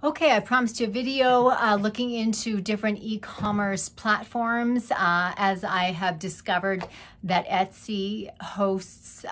Okay, I promised you a video looking into different e-commerce platforms as I have discovered that Etsy hosts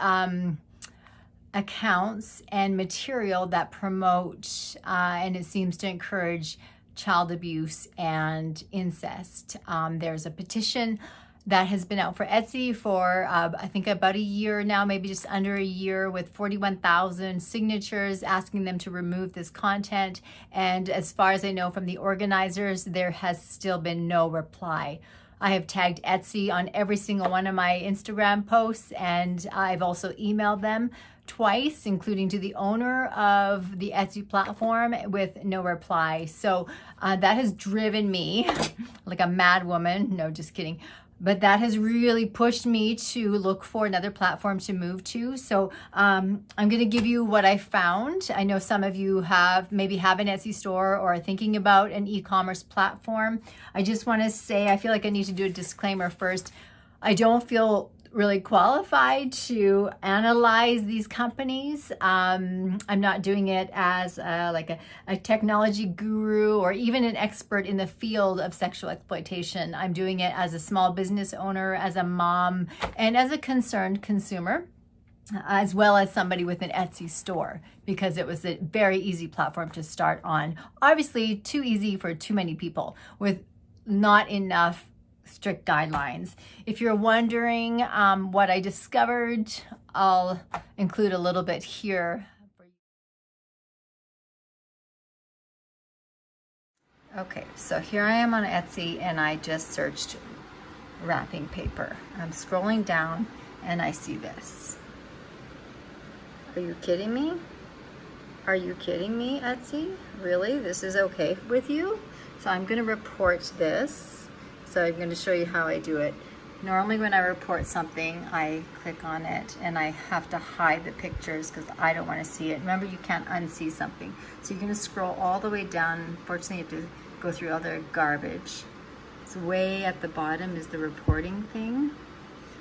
accounts and material that promote and it seems to encourage child abuse and incest. There's a petition that has been out for Etsy for I think about a year now, maybe just under a year, with 41,000 signatures asking them to remove this content. And as far as I know from the organizers, there has still been no reply. I have tagged Etsy on every single one of my Instagram posts, and I've also emailed them twice, including to the owner of the Etsy platform, with no reply. So that has driven me like a mad woman. No, just kidding. But that has really pushed me to look for another platform to move to. So I'm going to give you what I found. I know some of you maybe have an Etsy store or are thinking about an e-commerce platform. I just want to say, I feel like I need to do a disclaimer first. I don't feel really qualified to analyze these companies. I'm not doing it as a technology guru or even an expert in the field of sexual exploitation. I'm doing it as a small business owner, as a mom, and as a concerned consumer, as well as somebody with an Etsy store, because it was a very easy platform to start on. Obviously too easy for too many people with not enough strict guidelines. If you're wondering what I discovered, I'll include a little bit here. Okay, so here I am on Etsy and I just searched wrapping paper. I'm scrolling down and I see this. Are you kidding me? Are you kidding me, Etsy? Really? This is okay with you? So I'm going to report this. So I'm going to show you how I do it. Normally when I report something, I click on it and I have to hide the pictures because I don't want to see it. Remember, you can't unsee something. So you're going to scroll all the way down. Unfortunately, you have to go through all the garbage. So way at the bottom is the reporting thing.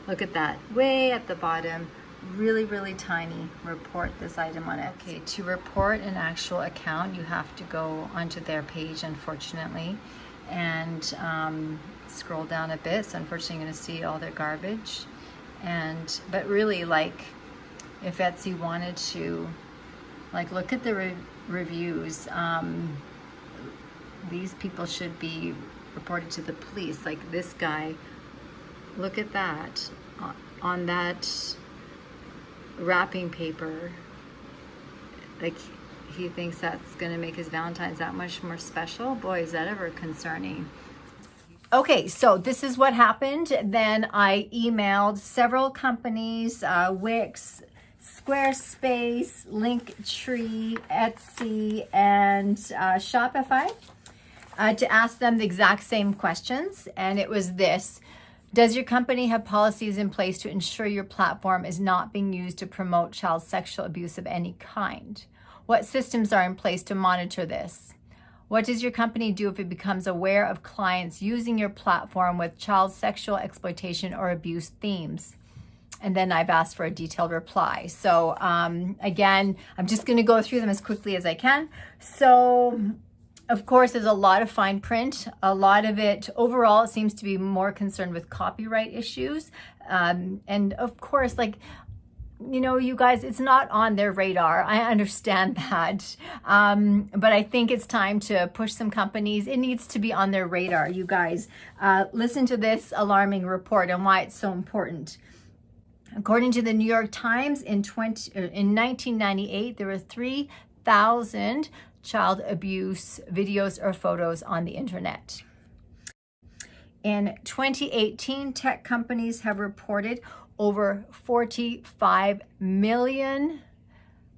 Look at that. Way at the bottom, really, really tiny. Report this item on it. Okay, to report an actual account, you have to go onto their page, unfortunately, and scroll down a bit. So unfortunately you're going to see all their garbage. But really, like, if Etsy wanted to, like, look at the reviews, these people should be reported to the police. Like this guy, look at that, on that wrapping paper, like he thinks that's going to make his Valentine's that much more special. Boy, is that ever concerning. Okay, so this is what happened. Then I emailed several companies, Wix, Squarespace, Linktree, Etsy, and Shopify, to ask them the exact same questions. And it was this: does your company have policies in place to ensure your platform is not being used to promote child sexual abuse of any kind? What systems are in place to monitor this? What does your company do if it becomes aware of clients using your platform with child sexual exploitation or abuse themes? And then I've asked for a detailed reply. So again, I'm just going to go through them as quickly as I can. So of course, there's a lot of fine print. A lot of it overall seems to be more concerned with copyright issues. And of course, like, you know, you guys, it's not on their radar. I understand that. But I think it's time to push some companies. It needs to be on their radar. You guys, listen to this alarming report and why it's so important. According to the New York Times, in 1998, there were 3,000 child abuse videos or photos on the internet. In 2018, tech companies have reported over 45 million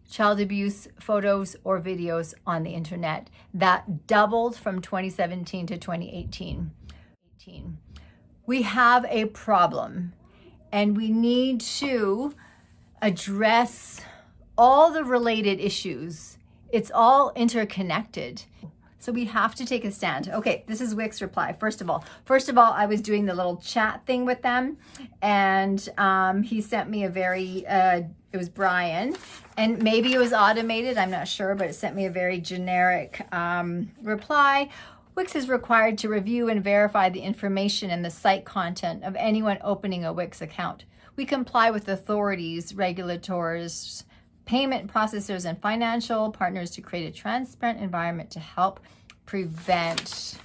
child abuse photos or videos on the internet. That doubled from 2017 to 2018. We have a problem, and we need to address all the related issues. It's all interconnected. So we have to take a stand. Okay, this is Wix reply. First of all, I was doing the little chat thing with them, and he sent me a very, it was Brian, and maybe it was automated, I'm not sure, but it sent me a very generic reply. Wix is required to review and verify the information and the site content of anyone opening a Wix account. We comply with authorities, regulators, payment processors, and financial partners to create a transparent environment to help prevent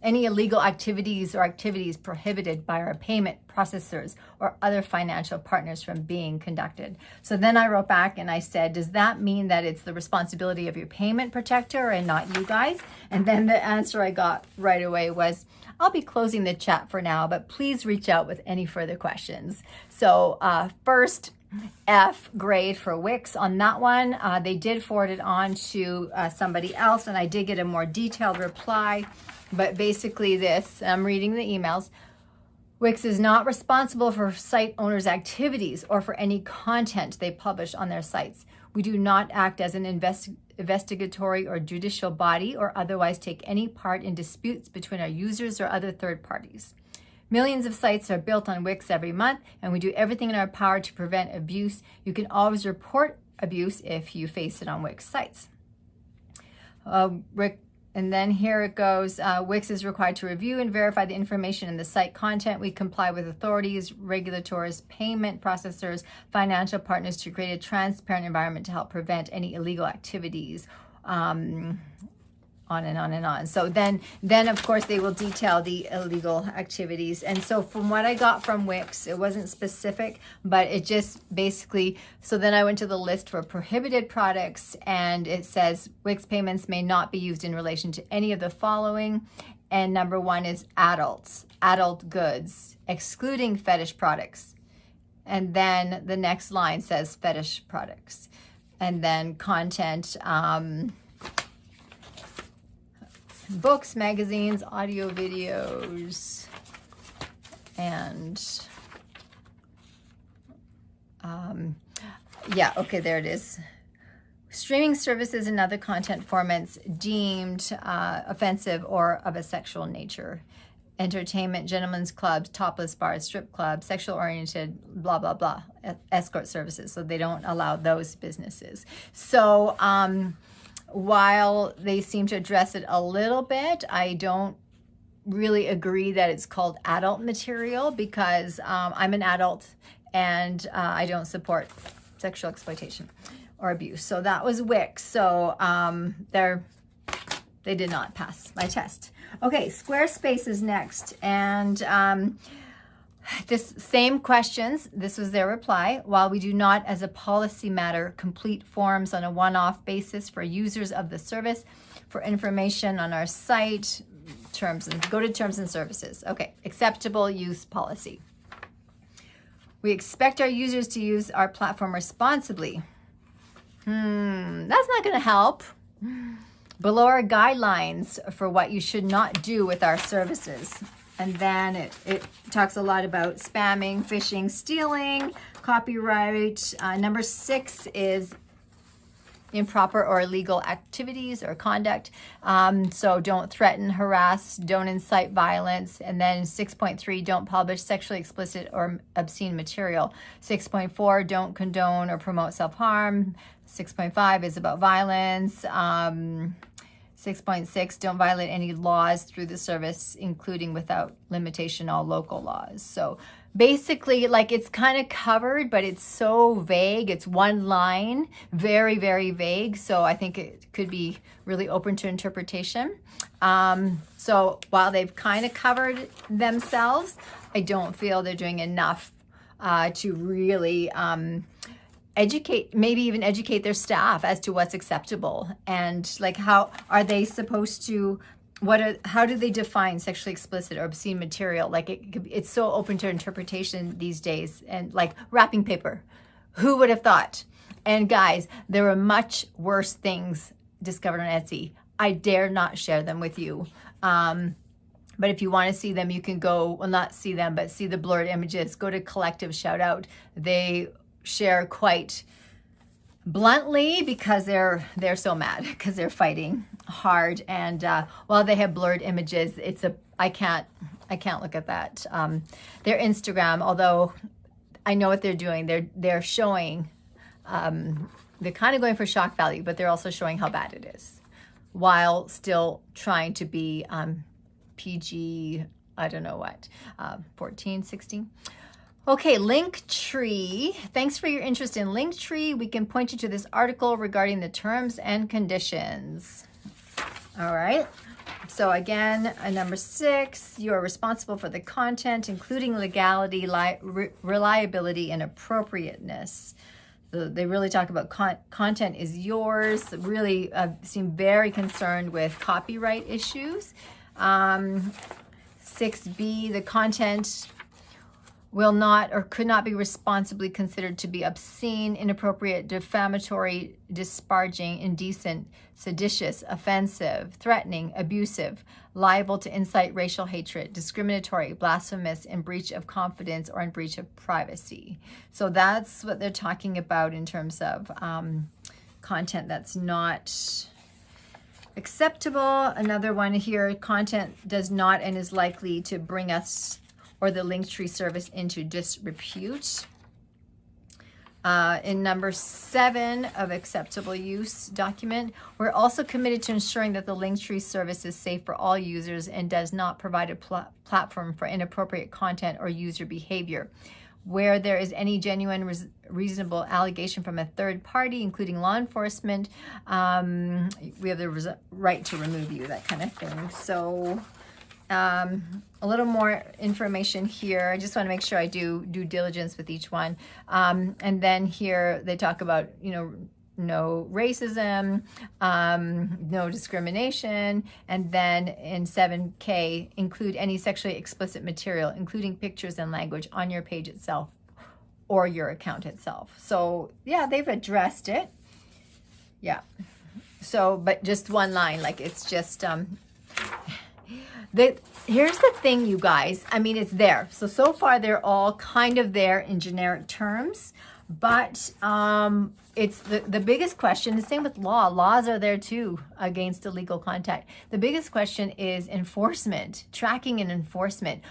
any illegal activities or activities prohibited by our payment processors or other financial partners from being conducted. So then I wrote back and I said, does that mean that it's the responsibility of your payment protector and not you guys? And then the answer I got right away was, I'll be closing the chat for now, but please reach out with any further questions. So first, F grade for Wix on that one. They did forward it on to somebody else, and I did get a more detailed reply. But basically this, I'm reading the emails. Wix is not responsible for site owners' activities or for any content they publish on their sites. We do not act as an investigatory or judicial body or otherwise take any part in disputes between our users or other third parties. Millions of sites are built on Wix every month, and we do everything in our power to prevent abuse. You can always report abuse if you face it on Wix sites. And then here it goes. Wix is required to review and verify the information in the site content. We comply with authorities, regulators, payment processors, financial partners to create a transparent environment to help prevent any illegal activities. On and on and on. So then of course they will detail the illegal activities. And so from what I got from Wix, it wasn't specific, but it just basically, so then I went to the list for prohibited products, and it says Wix payments may not be used in relation to any of the following. And number one is adult goods, excluding fetish products. And then the next line says fetish products. And then content, books, magazines, audio, videos, and yeah, okay, there it is. Streaming services and other content formats deemed offensive or of a sexual nature. Entertainment, gentlemen's clubs, topless bars, strip clubs, sexual oriented, blah, blah, blah, escort services. So they don't allow those businesses. So, while they seem to address it a little bit, I don't really agree that it's called adult material, because I'm an adult and I don't support sexual exploitation or abuse. So that was Wix. So they did not pass my test. Okay, Squarespace is next. And this same questions, this was their reply. While we do not, as a policy matter, complete forms on a one-off basis for users of the service, for information on our site, go to terms and services. Okay, acceptable use policy. We expect our users to use our platform responsibly. That's not going to help. Below are guidelines for what you should not do with our services. And then it talks a lot about spamming, phishing, stealing, copyright. Number 6 is improper or illegal activities or conduct. So don't threaten, harass, don't incite violence. And then 6.3, don't publish sexually explicit or obscene material. 6.4, don't condone or promote self-harm. 6.5 is about violence. 6.6, don't violate any laws through the service, including without limitation all local laws. So basically, like, it's kind of covered, but it's so vague. It's one line, very, very vague. So I think it could be really open to interpretation. So while they've kind of covered themselves, I don't feel they're doing enough to really maybe even educate their staff as to what's acceptable, and like how are they supposed to, how do they define sexually explicit or obscene material? Like it's so open to interpretation these days. And like wrapping paper, who would have thought? And guys, there are much worse things discovered on Etsy. I dare not share them with you. But if you want to see them, you can go, well, not see them, but see the blurred images. Go to Collective Shout Out. They share quite bluntly, because they're so mad because they're fighting hard, and while they have blurred images, I can't look at that. Their Instagram, although I know what they're doing, they're showing, they're kind of going for shock value, but they're also showing how bad it is, while still trying to be PG, I don't know what, 14, 16. Okay, Linktree. Thanks for your interest in Linktree. We can point you to this article regarding the terms and conditions. All right. So again, number 6, you are responsible for the content, including legality, reliability, and appropriateness. So they really talk about content is yours. Really seem very concerned with copyright issues. 6B, the content will not or could not be responsibly considered to be obscene, inappropriate, defamatory, disparaging, indecent, seditious, offensive, threatening, abusive, liable to incite racial hatred, discriminatory, blasphemous, in breach of confidence or in breach of privacy. So that's what they're talking about in terms of content that's not acceptable. Another one here, content does not and is likely to bring us or the Linktree service into disrepute. In number 7 of acceptable use document, we're also committed to ensuring that the Linktree service is safe for all users and does not provide a platform for inappropriate content or user behavior. Where there is any genuine reasonable allegation from a third party, including law enforcement, we have the right to remove you, that kind of thing. So a little more information here. I just want to make sure I do due diligence with each one. And then here they talk about, no racism, no discrimination. And then in 7K, include any sexually explicit material, including pictures and language on your page itself or your account itself. So yeah, they've addressed it. Yeah. So, but just one line, like it's just, here's the thing, you guys. I mean, it's there. So far, they're all kind of there in generic terms. But it's the biggest question, the same with law. Laws are there too against illegal contact. The biggest question is enforcement, tracking and enforcement.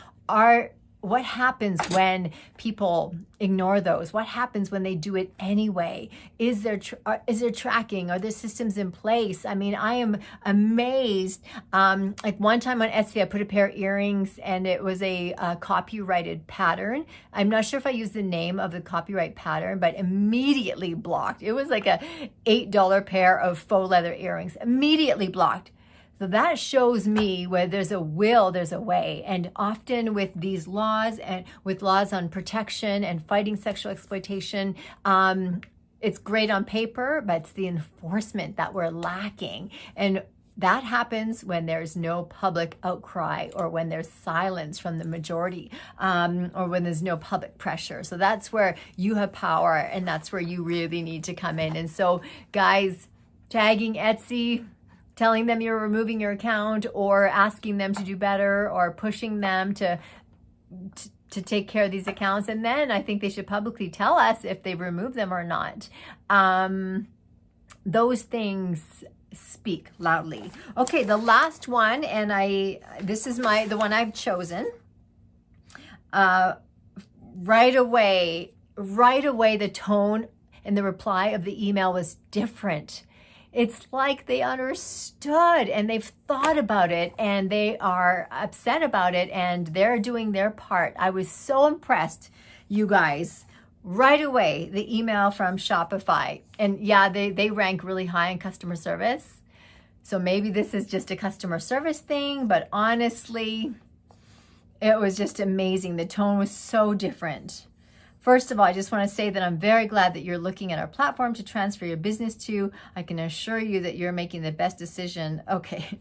What happens when people ignore those? What happens when they do it anyway? Is there tracking? Are there systems in place? I mean, I am amazed. Like one time on Etsy, I put a pair of earrings and it was a copyrighted pattern. I'm not sure if I used the name of the copyright pattern, but immediately blocked. It was like a $8 pair of faux leather earrings, immediately blocked. So that shows me where there's a will, there's a way. And often with these laws and with laws on protection and fighting sexual exploitation, it's great on paper, but it's the enforcement that we're lacking. And that happens when there's no public outcry or when there's silence from the majority, or when there's no public pressure. So that's where you have power and that's where you really need to come in. And so guys, tagging Etsy, telling them you're removing your account or asking them to do better or pushing them to take care of these accounts. And then I think they should publicly tell us if they remove them or not. Those things speak loudly. Okay, the last one, and this is the one I've chosen. Right away, the tone and the reply of the email was different. It's like they understood and they've thought about it and they are upset about it and they're doing their part. I was so impressed, you guys. Right away, the email from Shopify. And yeah, they rank really high in customer service. So maybe this is just a customer service thing, but honestly, it was just amazing. The tone was so different. First of all, I just want to say that I'm very glad that you're looking at our platform to transfer your business to. I can assure you that you're making the best decision. Okay,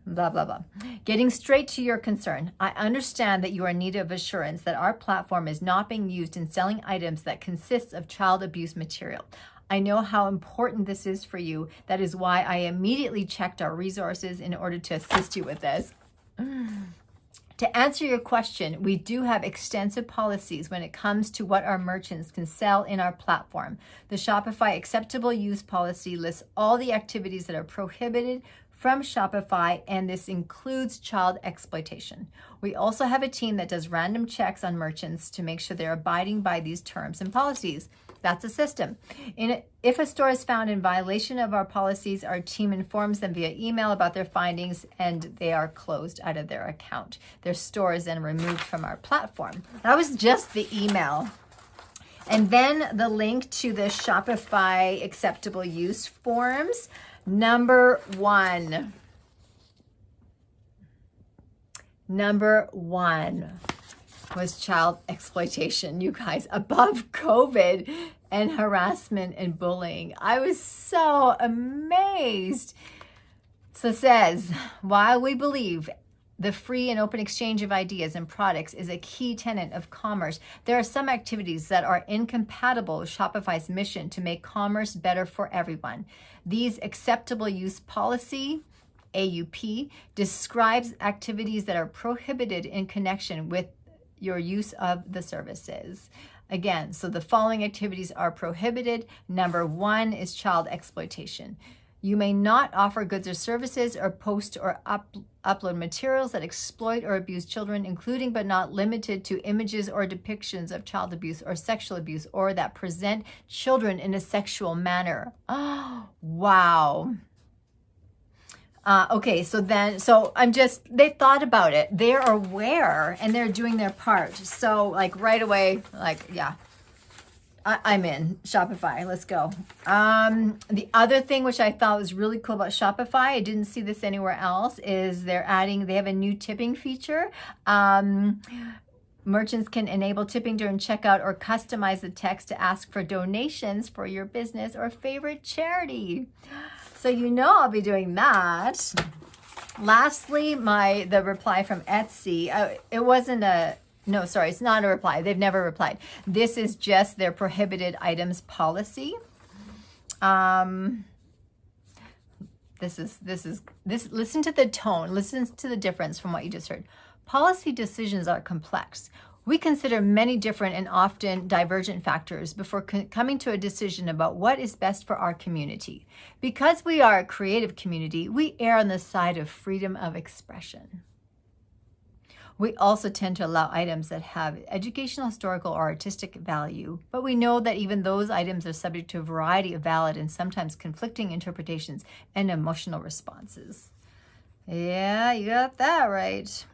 blah, blah, blah. Getting straight to your concern. I understand that you are in need of assurance that our platform is not being used in selling items that consist of child abuse material. I know how important this is for you. That is why I immediately checked our resources in order to assist you with this. To answer your question, we do have extensive policies when it comes to what our merchants can sell in our platform. The Shopify Acceptable Use Policy lists all the activities that are prohibited from Shopify, and this includes child exploitation. We also have a team that does random checks on merchants to make sure they're abiding by these terms and policies. That's a system. If a store is found in violation of our policies, our team informs them via email about their findings, and they are closed out of their account. Their store is then removed from our platform. That was just the email. And then the link to the Shopify Acceptable Use forms. Number one was child exploitation, you guys, above COVID and harassment and bullying. I was so amazed. So it says, while we believe the free and open exchange of ideas and products is a key tenet of commerce, there are some activities that are incompatible with Shopify's mission to make commerce better for everyone. These acceptable use policy, AUP, describes activities that are prohibited in connection with your use of the services. Again, so the following activities are prohibited. Number one is child exploitation. You may not offer goods or services or post or upload materials that exploit or abuse children, including but not limited to images or depictions of child abuse or sexual abuse, or that present children in a sexual manner. Oh, wow. Okay, so they thought about it. They're aware and they're doing their part. So like right away, yeah. I'm in Shopify. Let's go. The other thing which I thought was really cool about Shopify, I didn't see this anywhere else, is they have a new tipping feature. Merchants can enable tipping during checkout or customize the text to ask for donations for your business or favorite charity. So I'll be doing that. Lastly, the reply from Etsy. It wasn't no, sorry, it's not a reply. They've never replied. This is just their prohibited items policy. Listen to the tone. Listen to the difference from what you just heard. Policy decisions are complex. We consider many different and often divergent factors before coming to a decision about what is best for our community. Because we are a creative community, we err on the side of freedom of expression. We also tend to allow items that have educational, historical, or artistic value, but we know that even those items are subject to a variety of valid and sometimes conflicting interpretations and emotional responses. Yeah, you got that right.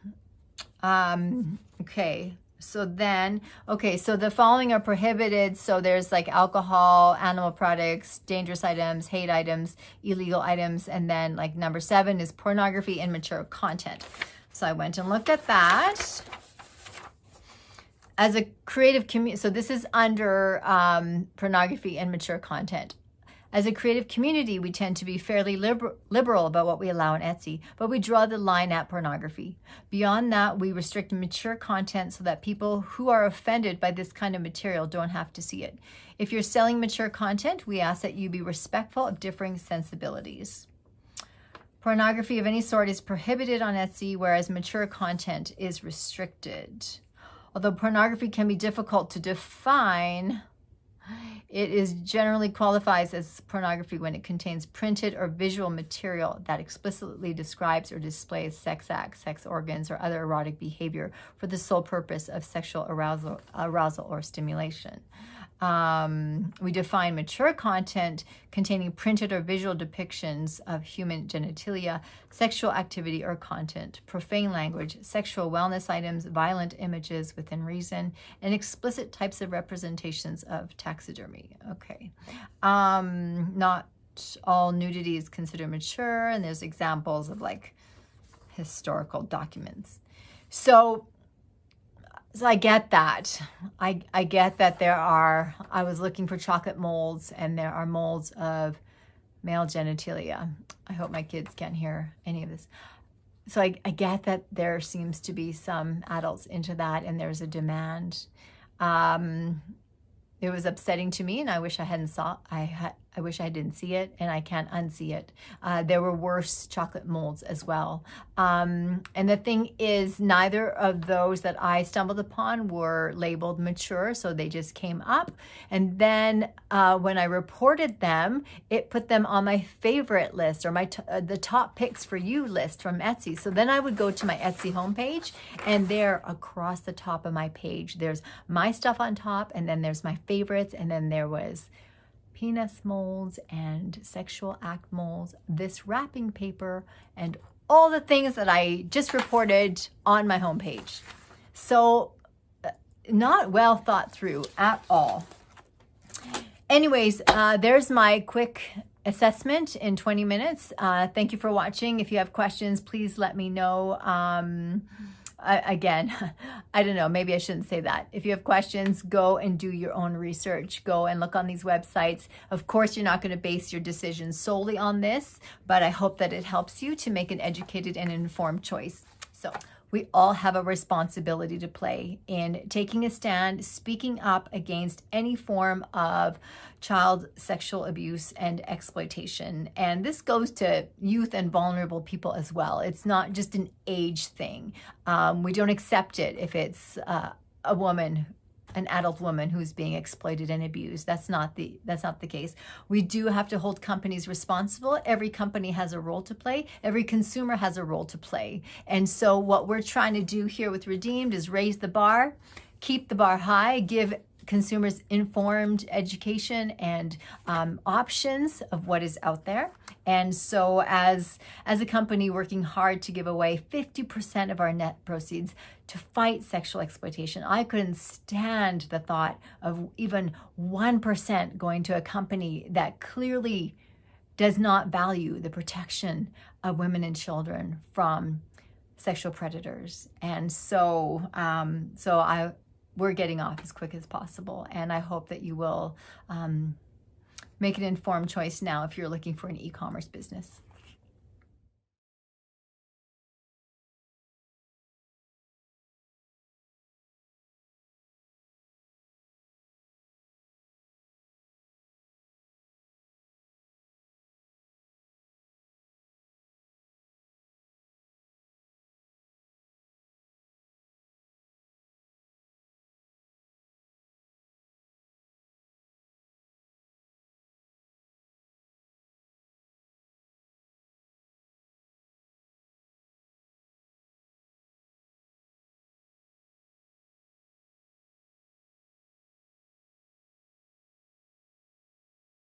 Okay. So the following are prohibited. So there's like alcohol, animal products, dangerous items, hate items, illegal items, and then like number 7 is pornography and mature content. So I went and looked at that. As a creative community, so this is under pornography and mature content. As a creative community, we tend to be fairly liberal about what we allow on Etsy, but we draw the line at pornography. Beyond that, we restrict mature content so that people who are offended by this kind of material don't have to see it. If you're selling mature content, we ask that you be respectful of differing sensibilities. Pornography of any sort is prohibited on Etsy, whereas mature content is restricted. Although pornography can be difficult to define, it is generally qualifies as pornography when it contains printed or visual material that explicitly describes or displays sex acts, sex organs, or other erotic behavior for the sole purpose of sexual arousal or stimulation. We define mature content containing printed or visual depictions of human genitalia, sexual activity or content, profane language, sexual wellness items, violent images within reason, and explicit types of representations of taxidermy. Okay. Not all nudity is considered mature, and there's examples of like historical documents. So I get that. I get that I was looking for chocolate molds, and there are molds of male genitalia. I hope my kids can't hear any of this. So I get that there seems to be some adults into that, and there's a demand. It was upsetting to me, and I wish I I wish I didn't see it, and I can't unsee it. There were worse chocolate molds as well. And the thing is, neither of those that I stumbled upon were labeled mature, so they just came up. And then when I reported them, it put them on my favorite list, or the top picks for you list from Etsy. So then I would go to my Etsy homepage, and there across the top of my page, there's my stuff on top, and then there's my favorites, and then there was penis molds and sexual act molds, this wrapping paper, and all the things that I just reported on my homepage. So not well thought through at all. Anyways, there's my quick assessment in 20 minutes. Thank you for watching. If you have questions, please let me know. Again, I don't know, maybe I shouldn't say that. If you have questions, go and do your own research. Go and look on these websites. Of course, you're not going to base your decision solely on this, but I hope that it helps you to make an educated and informed choice. So we all have a responsibility to play in taking a stand, speaking up against any form of child sexual abuse and exploitation. And this goes to youth and vulnerable people as well. It's not just an age thing. We don't accept it if it's a woman, an adult woman who's being exploited and abused. That's not the case. We do have to hold companies responsible. Every company has a role to play. Every consumer has a role to play. And so what we're trying to do here with Redeemed is raise the bar, keep the bar high, give consumers informed education and options of what is out there. And so as a company working hard to give away 50% of our net proceeds to fight sexual exploitation, I couldn't stand the thought of even 1% going to a company that clearly does not value the protection of women and children from sexual predators. And so we're getting off as quick as possible. And I hope that you will make an informed choice now if you're looking for an e-commerce business.